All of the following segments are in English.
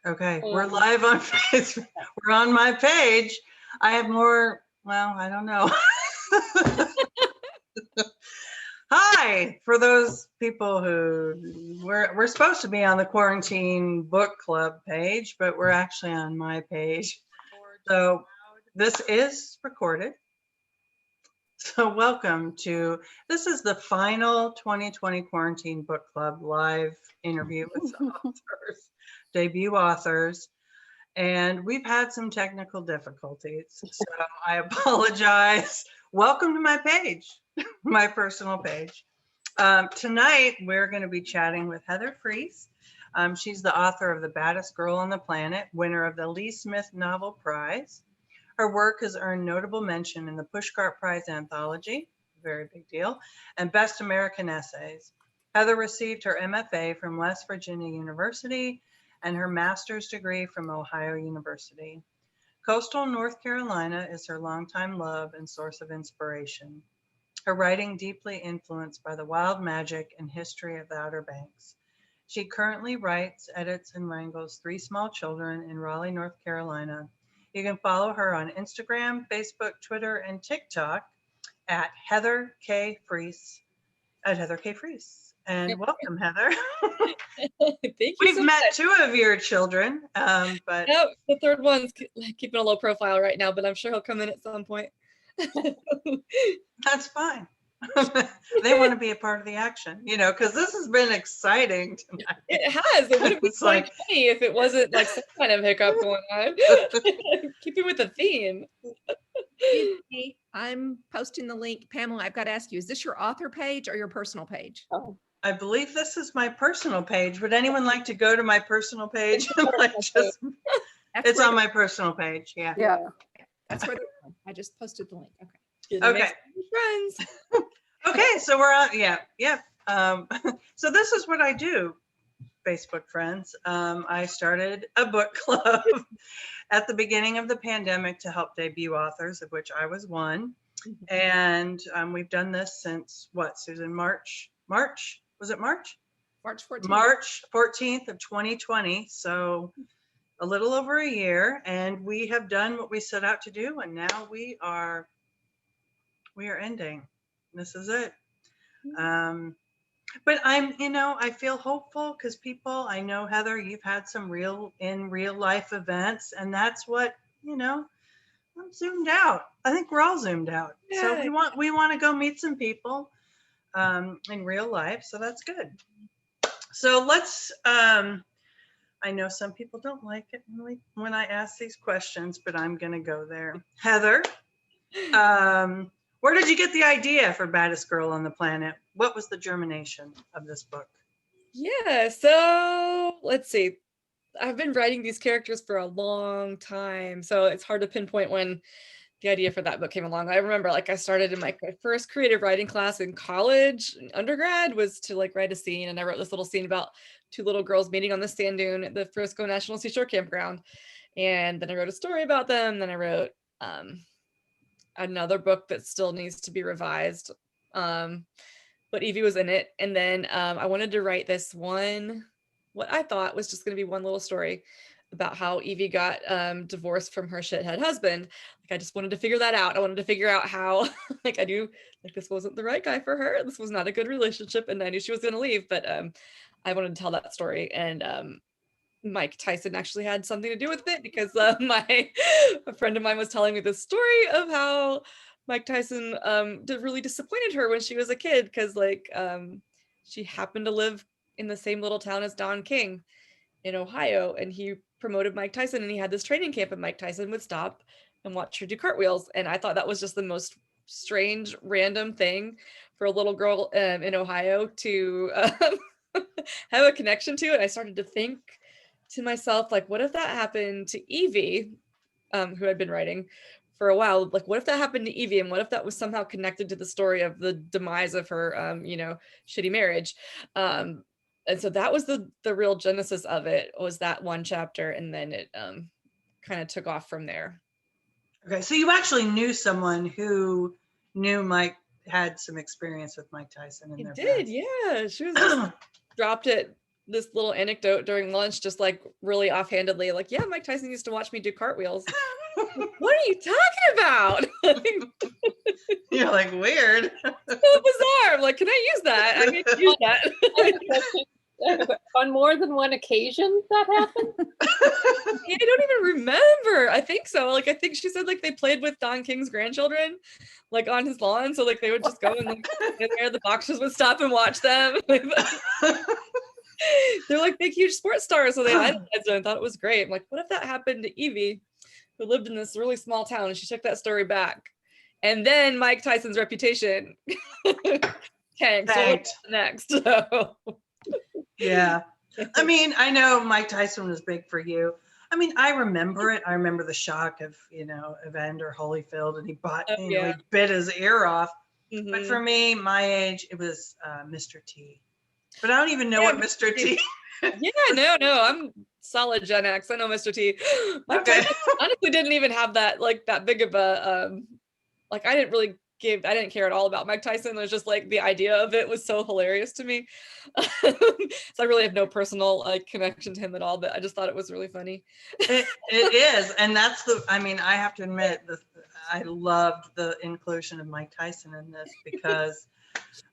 Okay, we're live on Facebook. We're on my page. I have more, well, I don't know. Hi, for those people who we're supposed to be on the quarantine book club page, but we're actually on my page. So this is recorded. So welcome to, this is the final 2020 quarantine book club live interview with authors, debut authors. And we've had some technical difficulties, so I apologize. Welcome to my page, my personal page. Tonight, we're going to be chatting with Heather Frese. She's the author of The Baddest Girl on the Planet, winner of the Lee Smith Novel Prize. Her work has earned notable mention in the Pushcart Prize Anthology, very big deal, and Best American Essays. Heather received her MFA from West Virginia University and her master's degree from Ohio University. Coastal North Carolina is her longtime love and source of inspiration. Her writing deeply influenced by the wild magic and history of the Outer Banks. She currently writes, edits, and wrangles 3 small children in Raleigh, North Carolina. You can follow her on Instagram, Facebook, Twitter, and TikTok at Heather K. Frese, at Heather K. Frese. And welcome, Heather. Thank you. We've met 2 of your children, but no, the third one's keeping a low profile right now, but I'm sure he'll come in at some point. That's fine. They want to be a part of the action, because this has been exciting tonight. It has. It would have been quite funny if it wasn't like some kind of hiccup going on. Keeping with the theme. I'm posting the link. Pamela, I've got to ask you, is this your author page or your personal page? Oh, I believe this is my personal page. Would anyone like to go to my personal page? It's on my personal page. Yeah. Yeah. That's where I just posted the link. Okay. Okay. Friends. Okay. So we're on. Yeah. Yeah. So this is what I do, Facebook friends. I started a book club at the beginning of the pandemic to help debut authors, of which I was one. And we've done this since what, Susan? March? Was it March? March 14th. March 14th of 2020. So a little over a year, and we have done what we set out to do, and now we are ending. This is it. But I feel hopeful because I know, Heather, you've had some real life events, and that's what, I'm zoomed out. I think we're all zoomed out. Yeah. So we want to go meet some people in real life. So that's good. So let's, I know some people don't like it when I ask these questions, but I'm going to go there. Heather, where did you get the idea for Baddest Girl on the Planet? What was the germination of this book? Yeah, so let's see. I've been writing these characters for a long time, so it's hard to pinpoint when the idea for that book came along. I remember I started in my first creative writing class in college, undergrad, was to write a scene, and I wrote this little scene about 2 little girls meeting on the sand dune at the Frisco National Seashore Campground. And then I wrote a story about them. Then I wrote another book that still needs to be revised. But Evie was in it. And then I wanted to write this one, what I thought was just going to be one little story about how Evie got divorced from her shithead husband. I just wanted to figure that out. I wanted to figure out how, I knew this wasn't the right guy for her. This was not a good relationship, and I knew she was going to leave, but I wanted to tell that story. And Mike Tyson actually had something to do with it, because a friend of mine was telling me this story of how Mike Tyson really disappointed her when she was a kid, because she happened to live in the same little town as Don King in Ohio, and he promoted Mike Tyson, and he had this training camp, and Mike Tyson would stop and watch her do cartwheels. And I thought that was just the most strange, random thing for a little girl in Ohio to have a connection to. And I started to think to myself, what if that happened to Evie, who I'd been writing for a while? What if that happened to Evie, and what if that was somehow connected to the story of the demise of her, shitty marriage? And so that was the real genesis of it, was that one chapter, and then it kind of took off from there. Okay, so you actually knew someone who knew Mike, had some experience with Mike Tyson in their past. Yeah, she was just dropped it this little anecdote during lunch, just like really offhandedly, like, yeah, Mike Tyson used to watch me do cartwheels. What are you talking about? You're like, weird. So bizarre. I'm like, can I use that? I need to use that. On more than one occasion that happened? I don't even remember. I think so. Like, I think she said like they played with Don King's grandchildren, like on his lawn. So like they would just go and like sit there, the boxers would stop and watch them. They're like big, huge sports stars. So they idolized them and thought it was great. I'm like, what if that happened to Evie, who lived in this really small town, and she took that story back? And then Mike Tyson's reputation tanked. So what's next? So. Yeah. I mean, I know Mike Tyson was big for you. I mean, I remember it. I remember the shock of, Evander Holyfield, and he he bit his ear off. Mm-hmm. But for me, my age, it was Mr. T. But I don't even know what Mr. T. No, I'm solid Gen X. I know Mr. T. Mike Tyson honestly didn't even have that big of a I didn't care at all about Mike Tyson. It was just like the idea of it was so hilarious to me. So I really have no personal connection to him at all, but I just thought it was really funny. It is. And that's I have to admit I loved the inclusion of Mike Tyson in this, because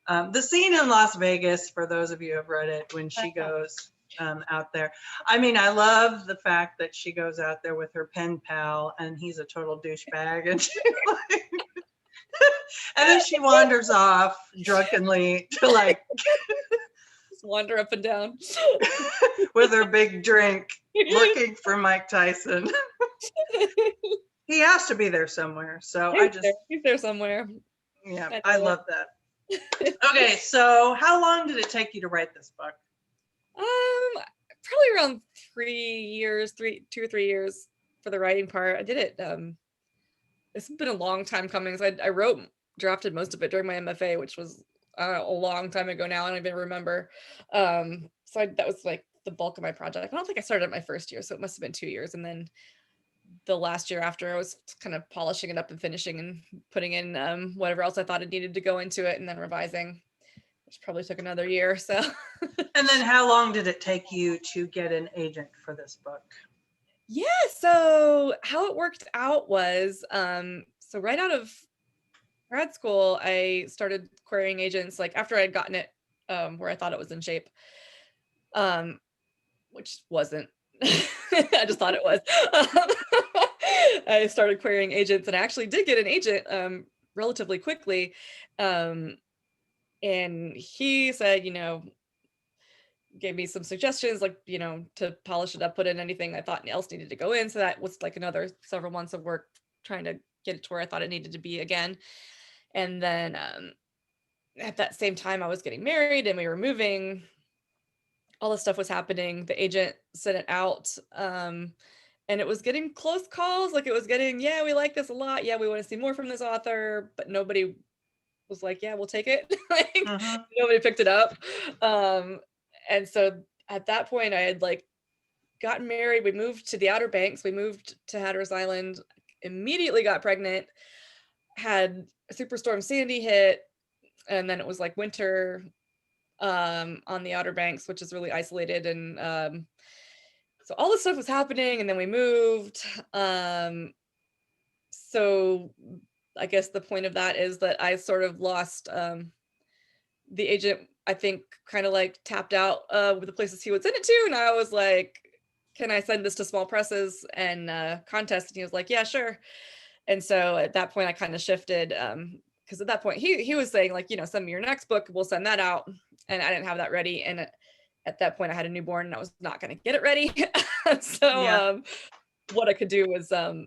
the scene in Las Vegas, for those of you who have read it, when she goes out there. I mean, I love the fact that she goes out there with her pen pal and he's a total douchebag, and she's like, and then she wanders off drunkenly to just wander up and down with her big drink, looking for Mike Tyson. He has to be there somewhere. So he's there somewhere. Yeah, I love that. Okay, so how long did it take you to write this book? Probably around 2 or 3 years for the writing part. I did it. It's been a long time coming. So I drafted most of it during my MFA, which was a long time ago now. I don't even remember. That was like the bulk of my project. I don't think I started my first year, so it must have been 2 years. And then the last year after, I was kind of polishing it up and finishing and putting in whatever else I thought it needed to go into it, and then revising, which probably took another year. So. And then how long did it take you to get an agent for this book? Yeah, so how it worked out was, so right out of grad school, I started querying agents, like after I'd gotten it where I thought it was in shape, which wasn't. I just thought it was. I started querying agents, and I actually did get an agent relatively quickly. And he said, gave me some suggestions, to polish it up, put in anything I thought else needed to go in. So that was like another several months of work trying to get it to where I thought it needed to be again. And then at that same time, I was getting married and we were moving. All this stuff was happening. The agent sent it out. And it was getting close calls. Like it was getting, yeah, we like this a lot. Yeah, we want to see more from this author. But nobody was like, yeah, we'll take it. Nobody picked it up. And so at that point, I had gotten married. We moved to the Outer Banks. We moved to Hatteras Island, immediately got pregnant, had Superstorm Sandy hit. And then it was winter on the Outer Banks, which is really isolated. And so all this stuff was happening, and then we moved. So I guess the point of that is that I sort of lost the agent. I think kind of tapped out with the places he would send it to. And I was like, can I send this to small presses and contests? And he was like, yeah, sure. And so at that point I kind of shifted, because at that point he was saying send me your next book, we'll send that out. And I didn't have that ready. And at that point I had a newborn and I was not going to get it ready. So what I could do was I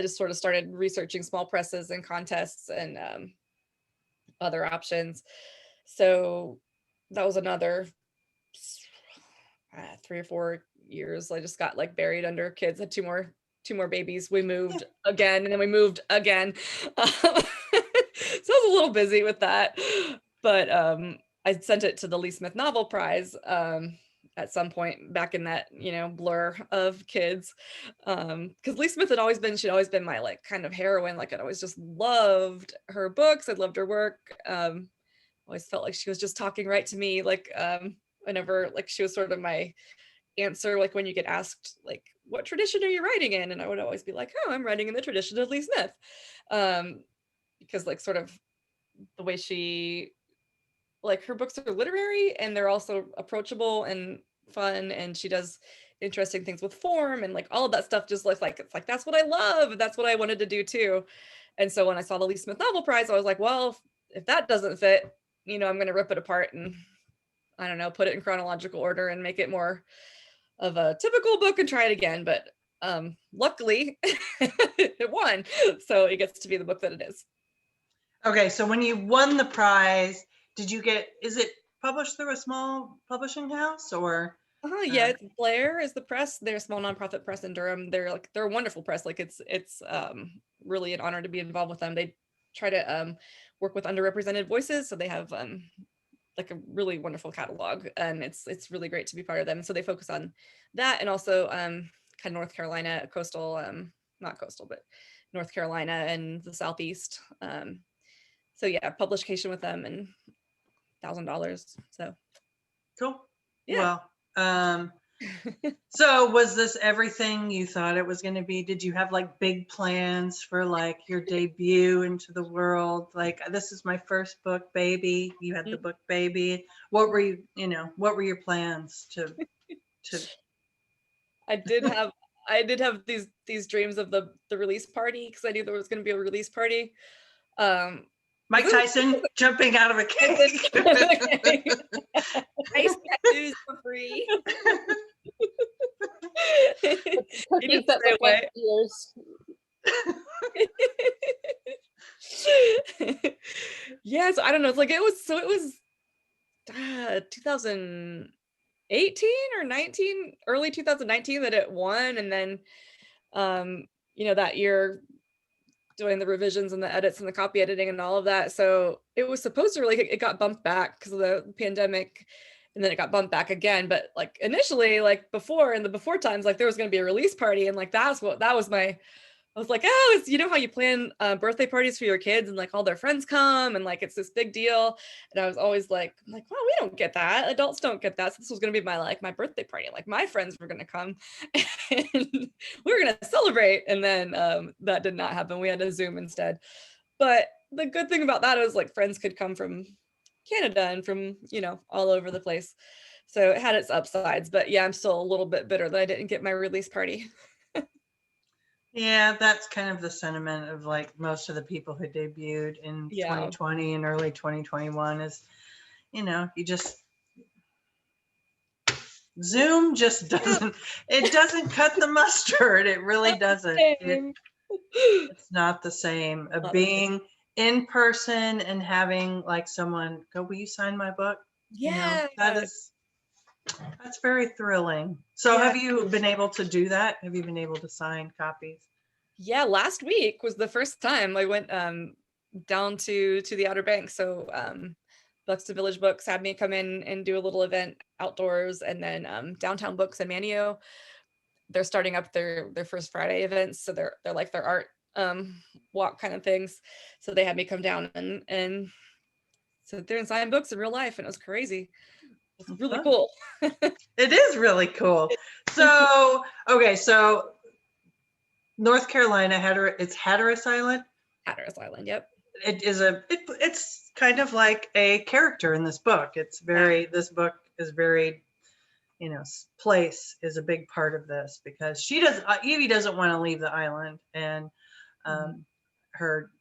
just sort of started researching small presses and contests and other options. So that was another 3 or 4 years. I just got buried under kids, had two more babies. We moved again, and then we moved again. So I was a little busy with that, but I sent it to the Lee Smith Novel Prize at some point back in that blur of kids, because Lee Smith she'd always been my kind of heroine. I'd always just loved her books. I loved her work. Always felt like she was just talking right to me, whenever like she was sort of my answer, like when you get asked like what tradition are you writing in, and I would always be like, oh, I'm writing in the tradition of Lee Smith, because like sort of the way she, like her books are literary and they're also approachable and fun, and she does interesting things with form and like all of that stuff just looks like it's like that's what I love, that's what I wanted to do too. And so when I saw the Lee Smith Novel Prize, I was like, well, if that doesn't fit, I'm going to rip it apart and I don't know, put it in chronological order and make it more of a typical book and try it again. But luckily it won, so it gets to be the book that it is. Okay, so when you won the prize, is it published through a small publishing house or? Yeah, it's Blair is the press. They're a small nonprofit press in Durham. They're a wonderful press. Like it's really an honor to be involved with them. They try to work with underrepresented voices, so they have like a really wonderful catalog, and it's really great to be part of them. So they focus on that, and also kind of North Carolina, coastal, not coastal, but North Carolina and the Southeast. So yeah, publication with them and $1,000. So Cool. yeah. Well, so was this everything you thought it was going to be? Did you have like big plans for like your debut into the world? Like, this is my first book, baby. You had the book, baby. What were what were your plans to? I did have these dreams of the release party, because I knew there was going to be a release party. Mike Tyson jumping out of a cake. Ice tattoos for free. Cookies that look like ears. Yeah, so I don't know. It's like it was 2018 or 19, early 2019 that it won, and then that year doing the revisions and the edits and the copy editing and all of that. So it was supposed to really, it got bumped back because of the pandemic, and then it got bumped back again. But like initially, like before, in the before times, like there was going to be a release party, and like I was like, oh, it's, how you plan birthday parties for your kids and like all their friends come and like it's this big deal. And I was always like, well, we don't get that. Adults don't get that. So this was going to be my birthday party. Like my friends were going to come and we were going to celebrate. And then that did not happen. We had to Zoom instead. But the good thing about that is like friends could come from Canada and from, all over the place. So it had its upsides. But yeah, I'm still a little bit bitter that I didn't get my release party. Yeah, that's kind of the sentiment of like most of the people who debuted in 2020 and early 2021 is, you just, Zoom just doesn't cut the mustard. It really doesn't. It's not the same of being in person and having like someone go, will you sign my book? Yeah. That's very thrilling. So have you been able to do that? Have you been able to sign copies? Yeah, last week was the first time I went down to the Outer Banks. So Buxton Village Books had me come in and do a little event outdoors, and then Downtown Books and Manio, they're starting up their first Friday events. So they're like their art walk kind of things. So they had me come down and sit there and sign books in real life, and it was crazy. It's really cool. It is really cool. So, okay, so North Carolina, it's Hatteras Island? Hatteras Island, yep. It's kind of like a character in this book. This book is very, place is a big part of this because Evie doesn't want to leave the island, and her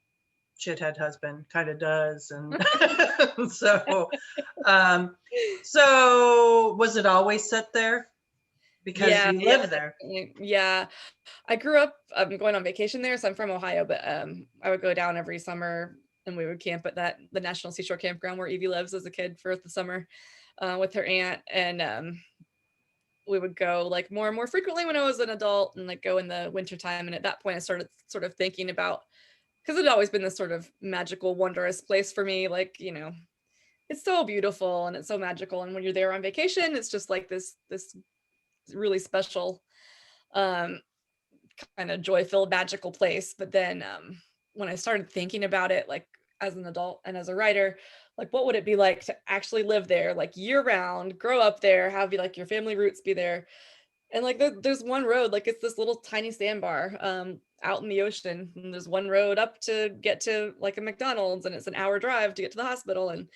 shithead husband kind of does, and so was it always set there because you live there? Yeah, I grew up going on vacation there, so I'm from Ohio, but I would go down every summer and we would camp at the National Seashore Campground where Evie lives as a kid for the summer with her aunt, and we would go like more and more frequently when I was an adult, and like go in the winter time. And at that point I started sort of thinking about, because it had always been this sort of magical, wondrous place for me. Like, it's so beautiful and it's so magical. And when you're there on vacation, it's just like this really special, kind of joy-filled, magical place. But then when I started thinking about it, like as an adult and as a writer, like what would it be like to actually live there, like year round, grow up there, have like your family roots be there. And like there's one road, like it's this little tiny sandbar out in the ocean, and there's one road up to get to like a McDonald's, and it's an hour drive to get to the hospital. And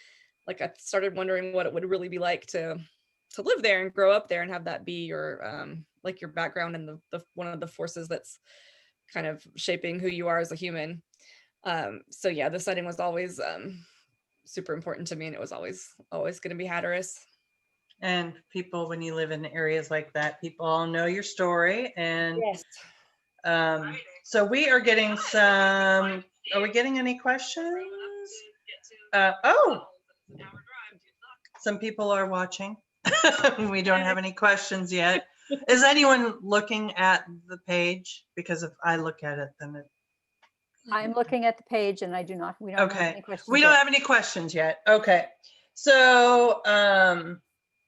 like I started wondering what it would really be like to live there and grow up there and have that be your like your background and the one of the forces that's kind of shaping who you are as a human. So yeah, the setting was always super important to me, and it was always going to be Hatteras. And people, when you live in areas like that, people all know your story. And Yes. so we are getting some, are we getting any questions? Oh, some people are watching. We don't have any questions yet. Is anyone looking at the page? Because if I look at it, then it. I'm looking at the page and we don't have Okay. any questions. We don't yet. have any questions yet. Okay. So,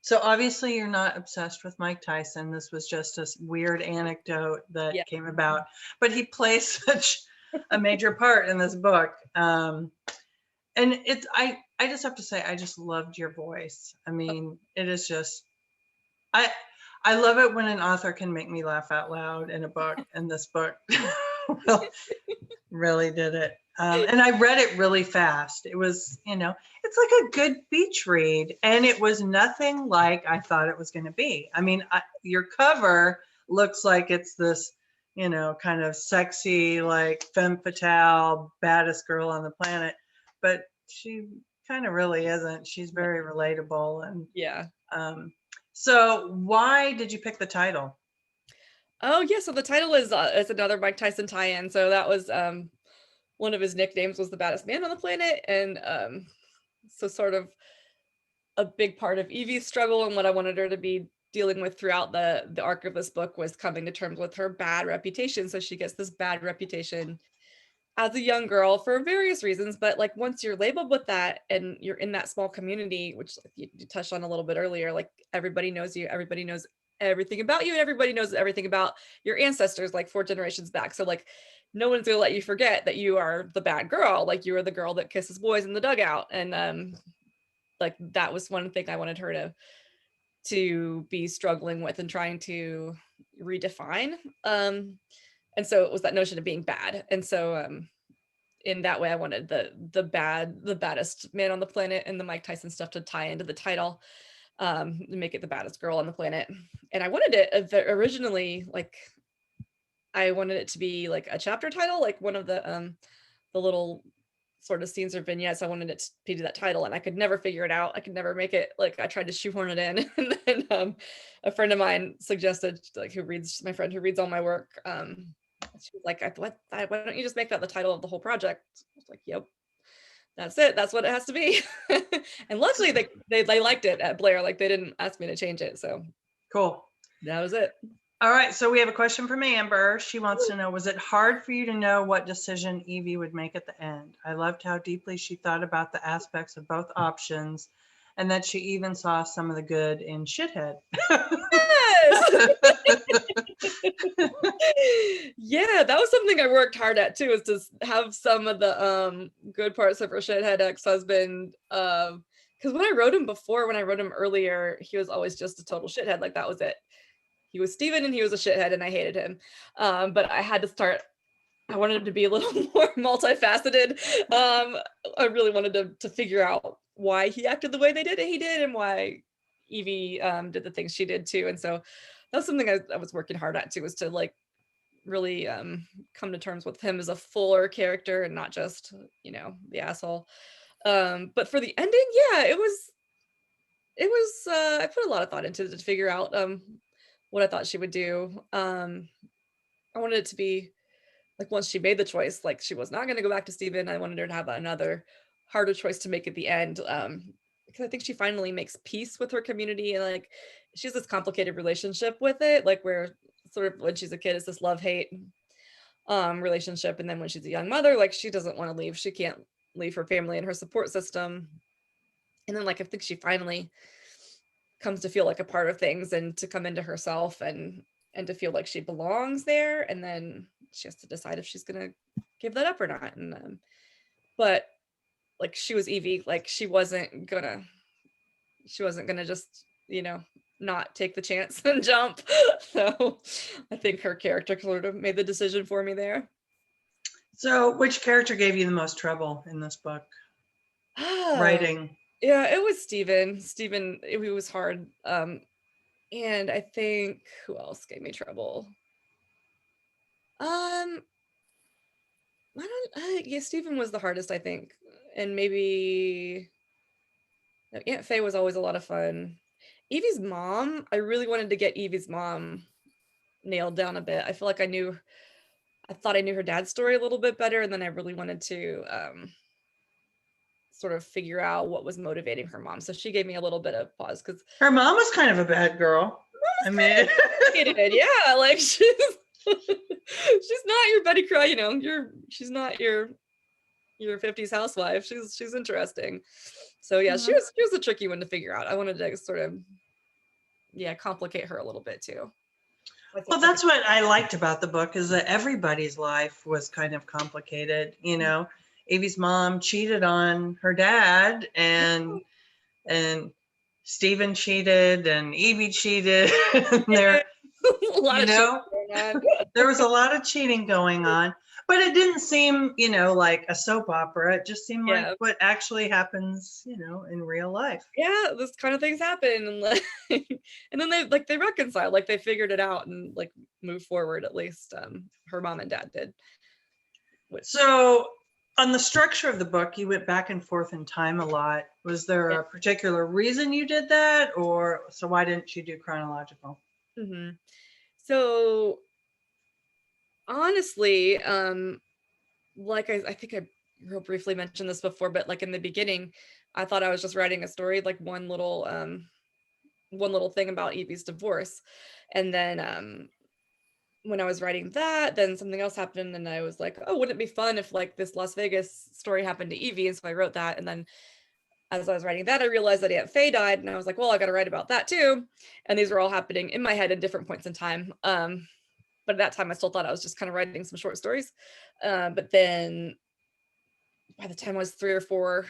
so obviously you're not obsessed with Mike Tyson. This was just a weird anecdote that Yeah. came about, but he plays such a major part in this book. And it's, I just have to say, I just loved your voice. I mean, it is just, I love it when an author can make me laugh out loud in a book, and this book really did it. And I read it really fast. It was, you know, it's like a good beach read, and it was nothing like I thought it was going to be. I mean, your cover looks like it's this, you know, kind of sexy, like femme fatale, baddest girl on the planet, but she kind of really isn't. She's very relatable. And Yeah. so why did you pick the title? Oh yeah, so the title is another Mike Tyson tie-in. So that was one of his nicknames was the baddest man on the planet, and so sort of a big part of Evie's struggle and what I wanted her to be dealing with throughout the arc of this book was coming to terms with her bad reputation. So she gets this bad reputation as a young girl for various reasons, but like once you're labeled with that and you're in that small community, which you touched on a little bit earlier, like everybody knows you, everybody knows everything about you, and everybody knows everything about your ancestors like 4 generations back. So like no one's gonna let you forget that you are the bad girl, like you are the girl that kisses boys in the dugout. And like that was one thing I wanted her to be struggling with and trying to redefine. And so it was that notion of being bad. And so in that way I wanted the baddest man on the planet and the Mike Tyson stuff to tie into the title, make it the baddest girl on the planet. And I wanted it originally, like I wanted it to be like a chapter title, like one of the little sort of scenes or vignettes. I wanted it to be that title, and I could never figure it out. I could never make it. Like I tried to shoehorn it in, and then a friend of mine suggested, like my friend who reads all my work, she was like, why don't you just make that the title of the whole project? I was like, yep, that's it. That's what it has to be. And luckily they liked it at Blair. Like they didn't ask me to change it. So Cool. that was it. All right, so we have a question from Amber. She wants to know, was it hard for you to know what decision Evie would make at the end? I loved how deeply she thought about the aspects of both options, and that she even saw some of the good in Shithead. Yes. Yeah, that was something I worked hard at too, is to have some of the good parts of her shithead ex-husband. Because when I wrote him earlier, he was always just a total shithead. Like that was it. He was Steven and he was a shithead and I hated him. But I had to start, I wanted him to be a little more multifaceted. I really wanted to figure out why he acted the way he did, and why Evie did the things she did too. And so that's something I was working hard at too, was to like really come to terms with him as a fuller character and not just, you know, the asshole. But for the ending, yeah, it was I put a lot of thought into it to figure out what I thought she would do. I wanted it to be like, once she made the choice, like she was not going to go back to Steven, I wanted her to have another harder choice to make at the end. Because I think she finally makes peace with her community, and like she has this complicated relationship with it, like where sort of when she's a kid it's this love-hate relationship, and then when she's a young mother, like she doesn't want to leave, she can't leave her family and her support system. And then like I think she finally comes to feel like a part of things and to come into herself and to feel like she belongs there, and then she has to decide if she's gonna give that up or not. And but like she was Evie, like she wasn't gonna just, not take the chance and jump. So I think her character sort of made the decision for me there. So which character gave you the most trouble in this book? Oh, Writing. yeah, it was Steven. It was hard. And I think who else gave me trouble? Yeah, Steven was the hardest, I think. And maybe Aunt Faye was always a lot of fun. Evie's mom, I really wanted to get Evie's mom nailed down a bit. I feel like I thought I knew her dad's story a little bit better, and then I really wanted to sort of figure out what was motivating her mom. So she gave me a little bit of pause because Her mom was kind of a bad girl. I mean, yeah, like she's not your Betty Cry, she's not your 50s housewife. She's interesting. So yeah, she was a tricky one to figure out. I wanted to sort of complicate her a little bit too. well, that's what I liked about the book, is that everybody's life was kind of complicated. Evie's mom cheated on her dad, and Stephen cheated, and Evie cheated. And there was a lot of cheating going on, but it didn't seem, like a soap opera. It just seemed like what actually happens, in real life. Yeah, this kind of things happen, and and then they reconciled, like they figured it out and like moved forward. At least her mom and dad did. So on the structure of the book, you went back and forth in time a lot. Was there a particular reason you did that, or so why didn't you do chronological? Mm-hmm. So honestly, like I think I real briefly mentioned this before, but like in the beginning, I thought I was just writing a story, like one little thing about Evie's divorce. And then when I was writing that, then something else happened, and I was like, oh, wouldn't it be fun if like this Las Vegas story happened to Evie? And so I wrote that. And then as I was writing that, I realized that Aunt Faye died, and I was like, well, I got to write about that too. And these were all happening in my head at different points in time. But at that time, I still thought I was just kind of writing some short stories. But then by the time I was 3 or 4,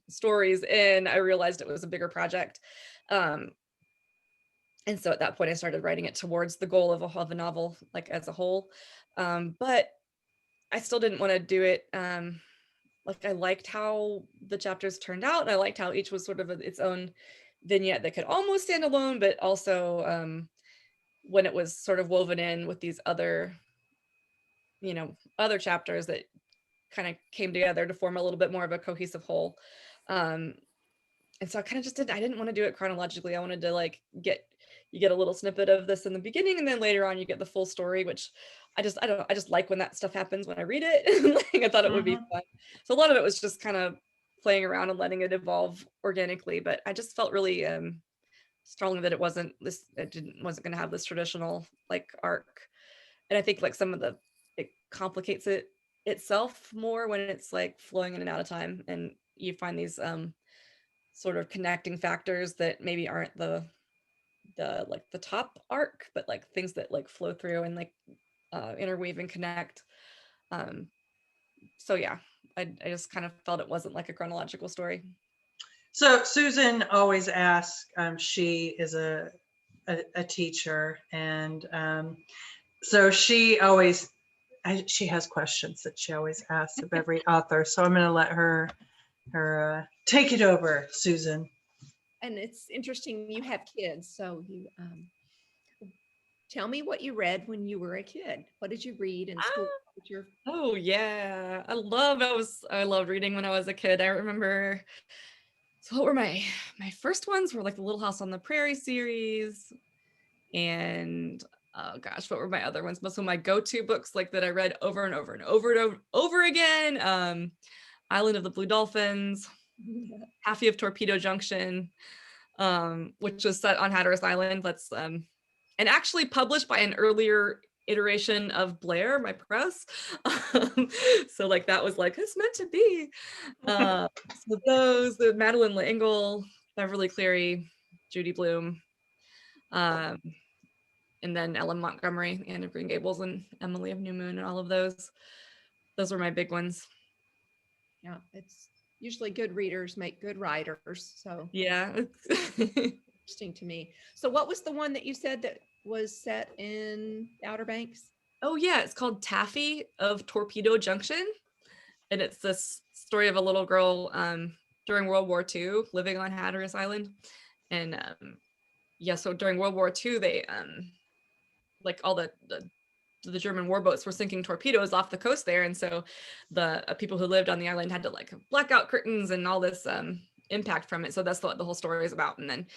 stories in, I realized it was a bigger project. And so at that point, I started writing it towards the goal of a novel, like as a whole. But I still didn't want to do it. Like I liked how the chapters turned out, and I liked how each was sort of its own vignette that could almost stand alone, but also when it was sort of woven in with these other chapters that kind of came together to form a little bit more of a cohesive whole. And so I kind of just I didn't want to do it chronologically. I wanted to like you get a little snippet of this in the beginning, and then later on you get the full story, which I just like when that stuff happens when I read it. Like, I thought it would be fun. So a lot of it was just kind of playing around and letting it evolve organically, but I just felt really strongly that it wasn't going to have this traditional like arc. And I think like it complicates it itself more when it's like flowing in and out of time, and you find these sort of connecting factors that maybe aren't the like the top arc, but like things that like flow through and like interweave and connect. So yeah, I just kind of felt it wasn't like a chronological story. So Susan always asks, she is a teacher, and so she has questions that she always asks of every author. So I'm going to let her take it over, Susan. And it's interesting, you have kids, so you tell me what you read when you were a kid. What did you read in school? Oh yeah, I loved reading when I was a kid. I remember. So what were my first ones were like the Little House on the Prairie series, and oh gosh, what were my other ones? Most of my go-to books, like that I read over and over and over and over again. Island of the Blue Dolphins, Taffy of Torpedo Junction, which was set on Hatteras Island. That's and actually published by an earlier iteration of Blair, my press. So like that was like, it's meant to be. So those, the Madeline L'Engle, Beverly Cleary, Judy Blume, and then Ellen Montgomery, Anne of Green Gables, and Emily of New Moon, and all of those. Those were my big ones. Yeah, it's Usually good readers make good writers. So Yeah. interesting to me. So what was the one that you said that was set in Outer Banks? Oh yeah, it's called Taffy of Torpedo Junction. And it's this story of a little girl during World War II living on Hatteras Island. And yeah, so during World War II, they like all the German warboats were sinking torpedoes off the coast there, and so the people who lived on the island had to like blackout curtains and all this impact from it. So that's what the whole story is about. And then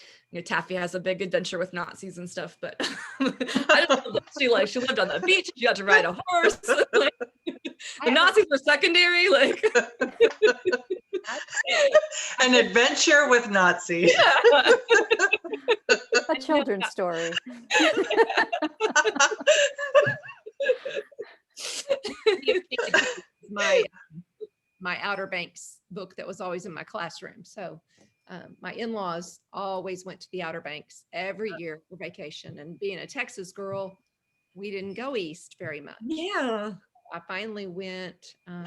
Taffy has a big adventure with Nazis and stuff, but I just love that she lived on the beach. She got to ride a horse. Like, the Nazis were secondary. Like An adventure with Nazis. yeah. A children's story. my Outer Banks book that was always in my classroom. So my in-laws always went to the Outer Banks every year for vacation. And being a Texas girl, we didn't go east very much. Yeah. I finally went a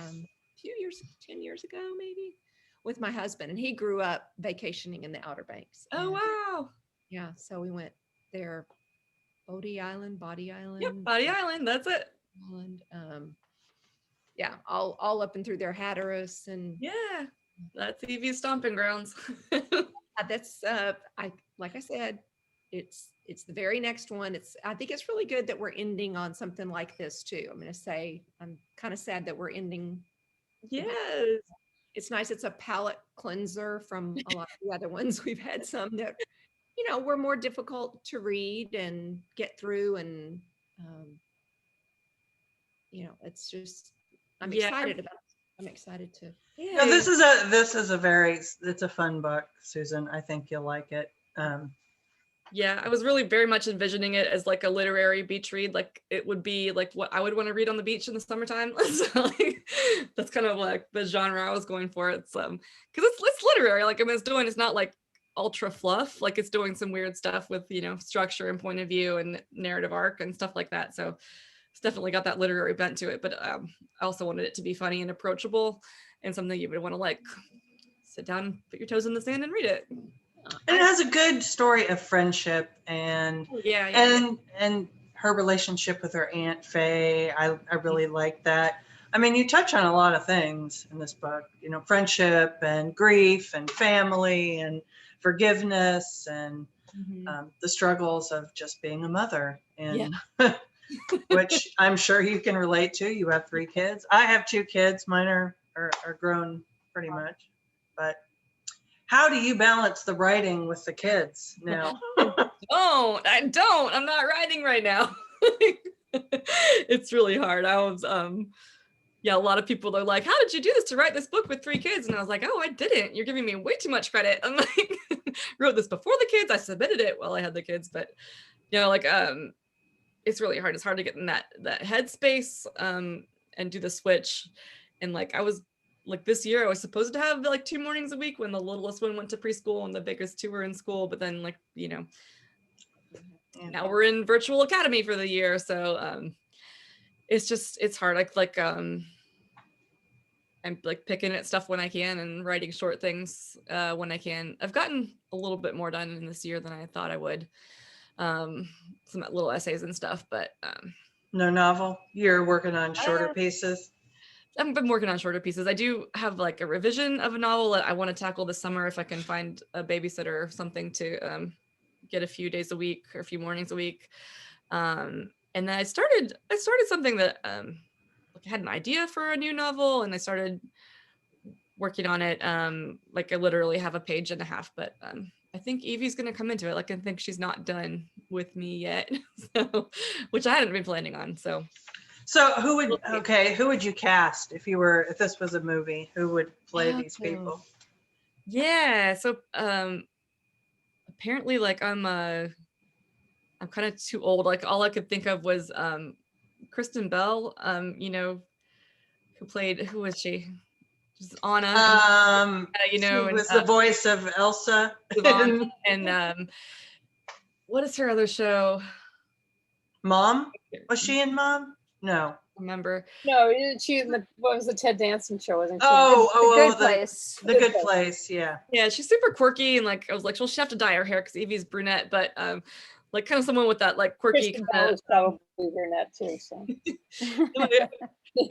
few years, 10 years ago, maybe, with my husband, and he grew up vacationing in the Outer Banks. Oh, wow. Yeah. So we went there, Body Island. Yep, Body Island, that's it. Island. Yeah, all up and through their Hatteras, and Yeah, that's Evie's stomping grounds. that's like I said, it's the very next one. I think it's really good that we're ending on something like this too. I'm going to say I'm kind of sad that we're ending. Yes. It's nice. It's a palate cleanser from a lot of the other ones. We've had some that were more difficult to read and get through, and it's just I'm excited about it. I'm excited to. No, this is a fun book, Susan. I think you'll like it. Yeah, I was really very much envisioning it as like a literary beach read. Like it would be like what I would want to read on the beach in the summertime. So like, that's kind of like the genre I was going for. It's because it's literary. Like it's not like ultra fluff. Like it's doing some weird stuff with structure and point of view and narrative arc and stuff like that. So it's definitely got that literary bent to it. But I also wanted it to be funny and approachable and something you would want to like sit down, put your toes in the sand, and read it. And it has a good story of friendship and her relationship with her Aunt Faye. I really like that. I mean, you touch on a lot of things in this book, friendship and grief and family and forgiveness and the struggles of just being a mother, and which I'm sure you can relate to. You have 3 kids. I have 2 kids. Mine are grown pretty much, but how do you balance the writing with the kids now? I don't. I'm not writing right now. It's really hard. I was, a lot of people are like, how did you do this to write this book with 3 kids? And I was like, oh, I didn't. You're giving me way too much credit. I'm like, wrote this before the kids. I submitted it while I had the kids, but it's really hard. It's hard to get in that headspace and do the switch. And like, I was like this year, I was supposed to have like 2 mornings a week when the littlest one went to preschool and the biggest 2 were in school. But then now we're in virtual academy for the year. So it's hard. I'm like picking at stuff when I can and writing short things when I can. I've gotten a little bit more done in this year than I thought I would. Some little essays and stuff, but no novel. You're working on shorter pieces. I've been working on shorter pieces. I do have like a revision of a novel that I want to tackle this summer if I can find a babysitter or something to get a few days a week or a few mornings a week. And then I started something that I had an idea for a new novel, and I started working on it. Like I literally have a page and a half, but I think Evie's going to come into it. Like I think she's not done with me yet, so, which I hadn't been planning on. So who would you cast if this was a movie? Who would play these people? Yeah. So apparently like I'm kind of too old. Like all I could think of was Kristen Bell, who was she? Just Anna. She was the voice of Elsa. And what is her other show? Mom? Was she in Mom? No. Remember? No, she in the what was the Ted Danson show, wasn't she? The Good Place. The Good Place, yeah. Yeah, she's super quirky, and like I was like, well, she'll have to dye her hair because Evie's brunette, but like kind of someone with that like quirky Kristen kind Bell of. is probably brunette too. So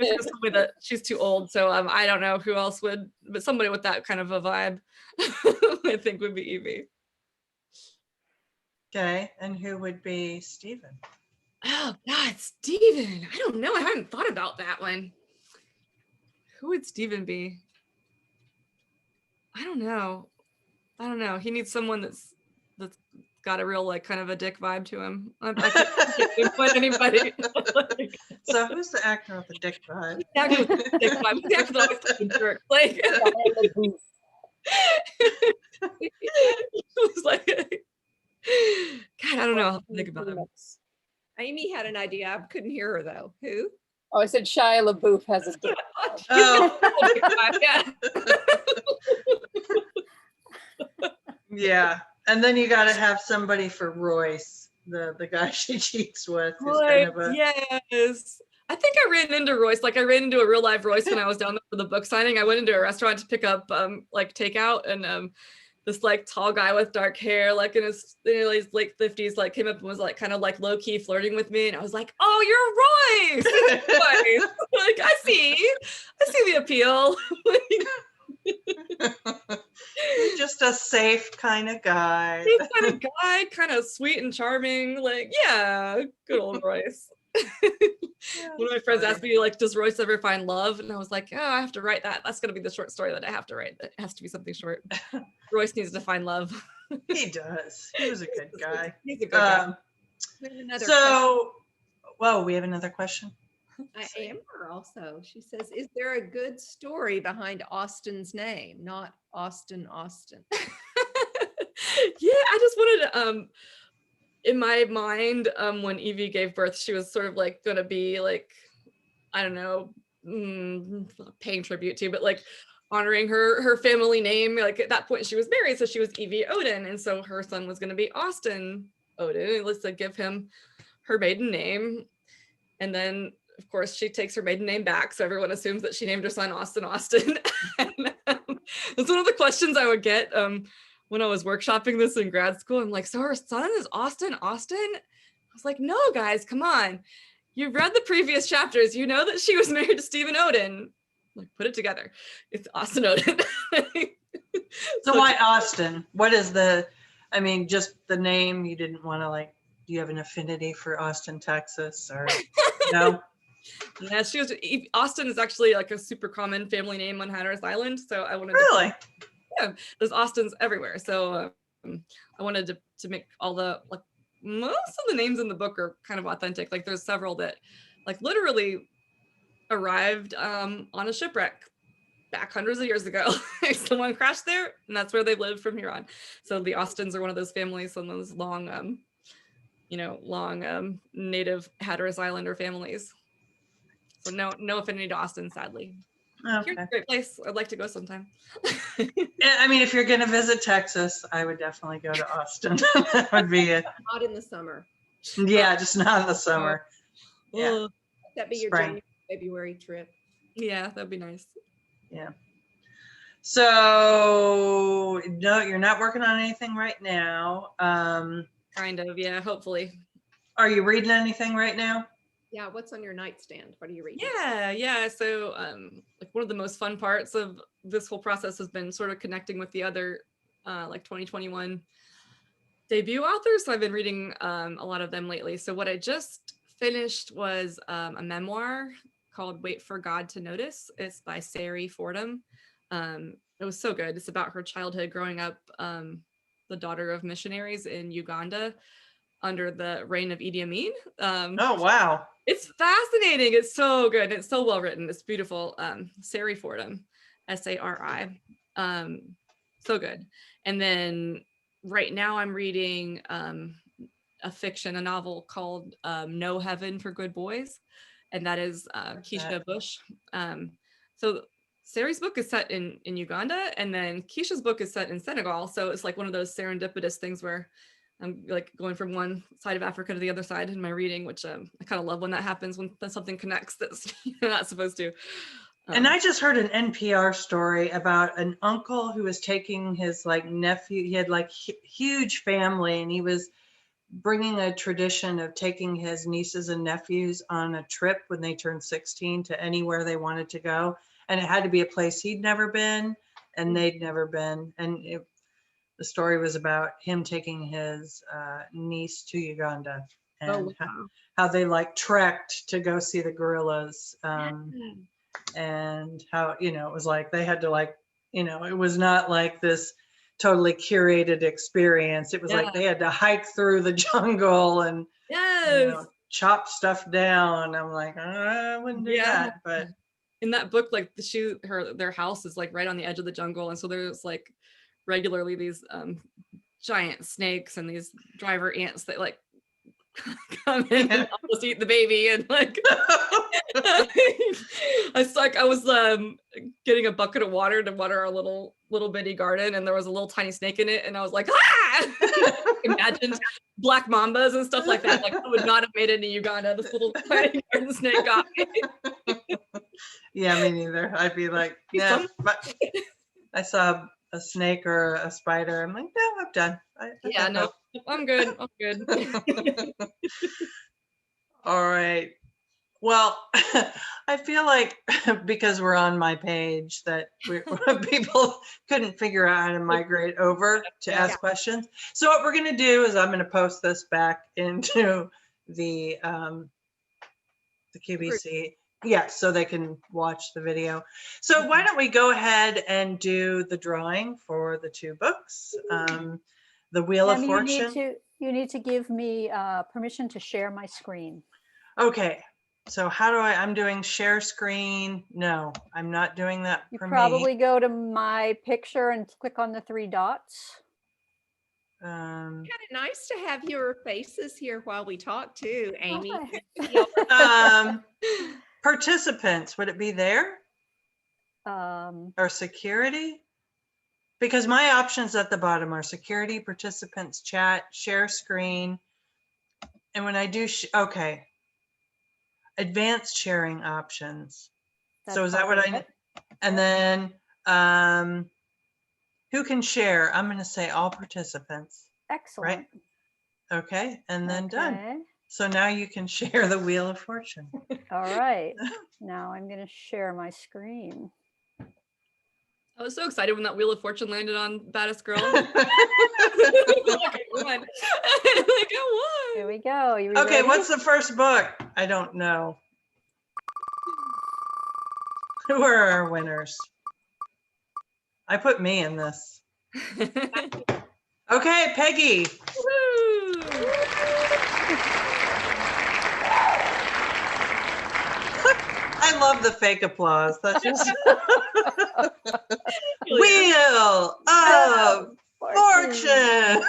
Just told me that she's too old, so I don't know who else would, but somebody with that kind of a vibe, I think would be Evie. Okay, and who would be Stephen? Oh God, Steven. I don't know. I haven't thought about that one. Who would Steven be? I don't know. He needs someone that's got a real like kind of a dick vibe to him. I can't pinpoint anybody. So who's the actor with the dick vibe? The actor with the dick vibe. The actor that always fucking jerk. Like it was like, God, I don't know. I'll have to think about him. Amy had an idea. I couldn't hear her though. Who? Oh, I said Shia LaBeouf has a dick. Oh. Yeah. Yeah, and then you got to have somebody for Royce, the guy she cheats with. Who's Royce, kind of a, yes. I think I ran into Royce. Like I ran into a real live Royce when I was down there for the book signing. I went into a restaurant to pick up like takeout, and this like tall guy with dark hair, like in his late 50s, like came up and was like kind of like low key flirting with me, and I was like, "Oh, you're Royce!" Royce. Like I see the appeal. He's just a safe kind of guy. He's kind of guy, kind of sweet and charming. Like, yeah, good old Royce. One of my friends asked me, like, does Royce ever find love? And I was like, oh, I have to write that. That's going to be the short story that I have to write. That has to be something short. Royce needs to find love. He does. He was a good guy. He's a good guy. We have another So, whoa, we have another question. question. Amber also. She says, "Is there a good story behind Austin's name? Not Austin. Yeah, I just wanted to, in my mind, when Evie gave birth, she was sort of like going to be like, I don't know, paying tribute to, but like honoring her family name. Like at that point she was married, so she was Evie Odin, and so her son was going to be Austin Odin, and let's like give him her maiden name. And then of course she takes her maiden name back, so everyone assumes that she named her son Austin. And, it's one of the questions I would get when I was workshopping this in grad school. I'm like, so her son is Austin? I was like, no, guys, come on. You've read the previous chapters. You know that she was married to Stephen Odin. Like, put it together. It's Austin Odin. So why Austin? What is just the name? You didn't want to like, do you have an affinity for Austin, Texas, or no? Yeah, Austin is actually like a super common family name on Hatteras Island. So I wanted Really? Yeah, there's Austins everywhere. So I wanted to make all the, like, most of the names in the book are kind of authentic. Like there's several that like literally arrived on a shipwreck back hundreds of years ago. Someone crashed there, and that's where they've lived from here on. So the Austins are one of those families, one of those long native Hatteras Islander families. So no affinity to Austin, sadly. Okay. Here's a great place. I'd like to go sometime. Yeah, I mean, if you're going to visit Texas, I would definitely go to Austin. That would be it. Not in the summer. Yeah, just not in the summer. Yeah. That'd be your Spring. January, February trip. Yeah, that'd be nice. Yeah. So no, you're not working on anything right now. Kind of, yeah, hopefully. Are you reading anything right now? Yeah, what's on your nightstand? What are you reading? Yeah. So like one of the most fun parts of this whole process has been sort of connecting with the other like 2021 debut authors. So I've been reading a lot of them lately. So what I just finished was a memoir called Wait for God to Notice. It's by Sari Fordham. It was so good. It's about her childhood growing up the daughter of missionaries in Uganda under the reign of Idi Amin. Oh, wow. It's fascinating. It's so good. It's so well written. It's beautiful. Sari Fordham, Sari. So good. And then right now I'm reading a novel called No Heaven for Good Boys. And that is Keisha Bush. So Sari's book is set in Uganda, and then Keisha's book is set in Senegal. So it's like one of those serendipitous things where I'm like going from one side of Africa to the other side in my reading, which I kind of love when that happens, when something connects that's you're not supposed to. And I just heard an NPR story about an uncle who was taking his like nephew. He had like huge family, and he was bringing a tradition of taking his nieces and nephews on a trip when they turned 16 to anywhere they wanted to go. And it had to be a place he'd never been and they'd never been. And the story was about him taking his niece to Uganda and how they like trekked to go see the gorillas. And how, you know, it was like they had to like, you know, it was not like this totally curated experience. It was like they had to hike through the jungle and you know, chop stuff down. I'm like, I wouldn't do that. But in that book, like their house is like right on the edge of the jungle, and so there's like regularly these giant snakes and these driver ants that like come in and almost eat the baby, and like I was getting a bucket of water to water our little bitty garden, and there was a little tiny snake in it, and I was like, imagined black mambas and stuff like that. Like I would not have made it in Uganda. This little tiny garden snake got me. Yeah, me neither. I'd be like, yeah, but I saw a snake or a spider. I'm like, no, I'm done. I'm good. I'm good. All right. Well, I feel like because we're on my page that people couldn't figure out how to migrate over to ask questions. So what we're going to do is I'm going to post this back into the QBC. Yeah, so they can watch the video. So why don't we go ahead and do the drawing for the two books, The Wheel of Fortune. You need to give me permission to share my screen. Okay. So how do I'm doing share screen? No, I'm not doing that You for probably me. go to my picture and click on the three dots. Kind of nice to have your faces here while we talk too, Amy. Participants, would it be there? Or security? Because my options at the bottom are security, participants, chat, share screen. And when I do, okay. Advanced sharing options. So is that what I need? And then who can share? I'm going to say all participants. Excellent. Right? Okay. And then done. So now you can share the Wheel of Fortune. All right. Now I'm going to share my screen. I was so excited when that Wheel of Fortune landed on Baddest Girl. Like I won. Here we go. Okay, ready? What's the first book? I don't know. Who are our winners? I put me in this. Okay, Peggy. I love the fake applause. That's just Wheel of Fortune.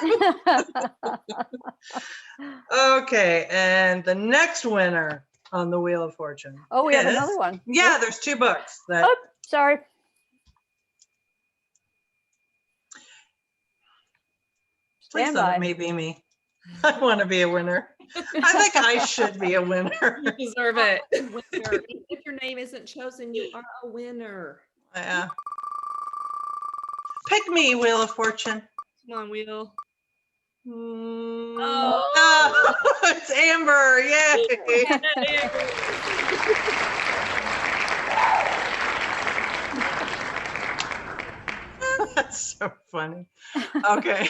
Okay, and the next winner on the Wheel of Fortune. Oh, we have another one. Yeah, there's two books. Oh, sorry. Please let it maybe me. I want to be a winner. I think I should be a winner. You deserve it. If your name isn't chosen, you are a winner. Yeah. Pick me, Wheel of Fortune. Come on, Wheel. Oh, it's Amber. Yay. That's so funny. Okay.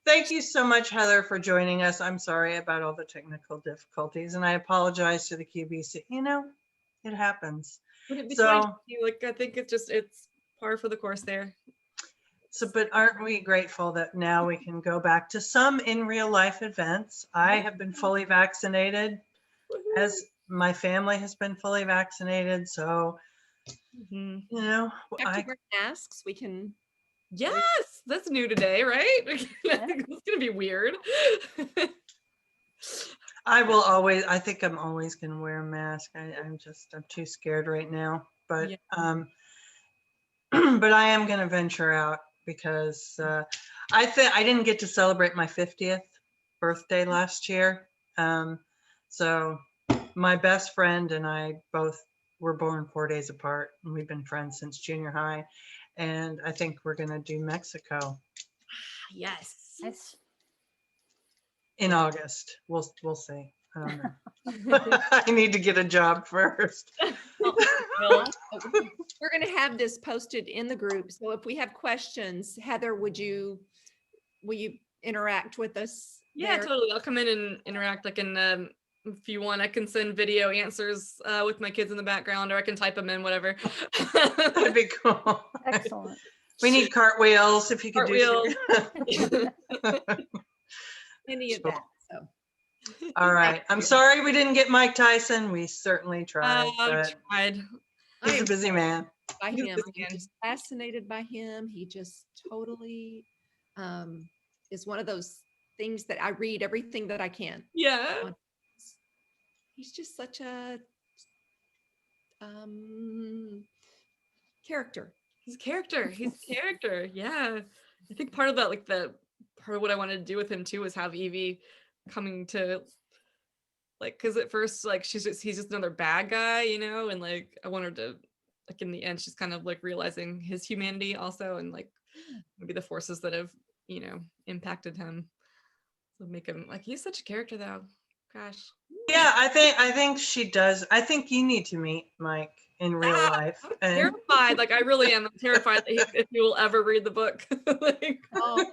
Thank you so much, Heather, for joining us. I'm sorry about all the technical difficulties, and I apologize to the QBC. You know, it happens. So, like, I think it's par for the course there. So, but aren't we grateful that now we can go back to some in real life events? I have been fully vaccinated, as my family has been fully vaccinated. So, you know, have to wear masks. We can. Yes, that's new today, right? It's gonna be weird. I think I'm always gonna wear a mask. I'm too scared right now. But but I am gonna venture out because I think I didn't get to celebrate my 50th birthday last year. So my best friend and I both were born 4 days apart, and we've been friends since junior high. And I think we're gonna do Mexico Yes. Nice. in August. We'll see. I don't know. I need to get a job first. Well, We're going to have this posted in the group. So if we have questions, Heather, will you interact with us? yeah, there? totally. I'll come in and interact. Like, if you want, I can send video answers with my kids in the background, or I can type them in, whatever. That'd be cool. Excellent. We need cartwheels if you could Cartwheels. do. Any of that. So All right. I'm sorry we didn't get Mike Tyson. We certainly tried, but tried. I he's a am busy man. by He's a him. busy I'm man. just fascinated by him. He just totally is one of those things that I read everything that I can. Yeah. on. He's just such a character. He's character. Yeah. I think part of that, like part of what I wanted to do with him too, was have Evie coming to, like, because at first, like, he's just another bad guy, and like I want her to, like, in the end, she's kind of like realizing his humanity also, and like maybe the forces that have impacted him, so make him, like, he's such a character though. Gosh. Yeah, I think she does. I think you need to meet Mike in real life. I'm And terrified. Like, I really am. I'm terrified that if he will ever read the book. Like, Oh,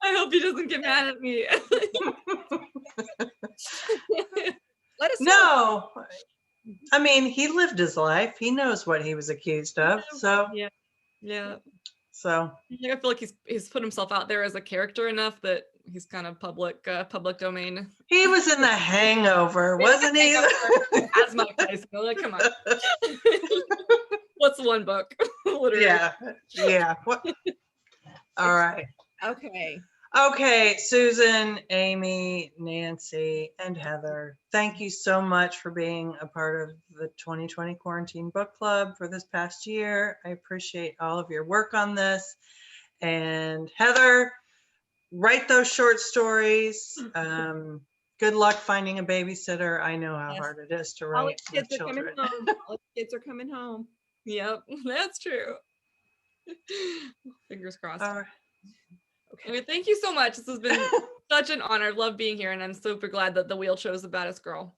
I hope he doesn't get mad at me. let us know. no, I mean, he lived his life. He knows what he was accused of. So, Yeah. so I feel like he's put himself out there as a character enough that he's kind of public domain. he was in The Hangover, wasn't he? As Mike Tyson. Like, come on. What's one book? Literally. Yeah. What? All right. Okay. Okay, Susan, Amy, Nancy, and Heather, thank you so much for being a part of the 2020 Quarantine Book Club for this past year. I appreciate all of your work on this. And Heather, write those short stories. Good luck finding a babysitter. I know how Yes. hard it is to All write the with kids are coming children. home. All the kids are coming home. Yep, that's true. Fingers crossed. All right. Anyway, thank you so much. This has been such an honor. I love being here, and I'm super glad that the wheel chose the baddest girl.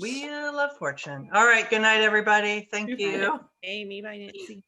Wheel of Fortune. All right. Good night, everybody. Thank Good you. Amy by Nancy.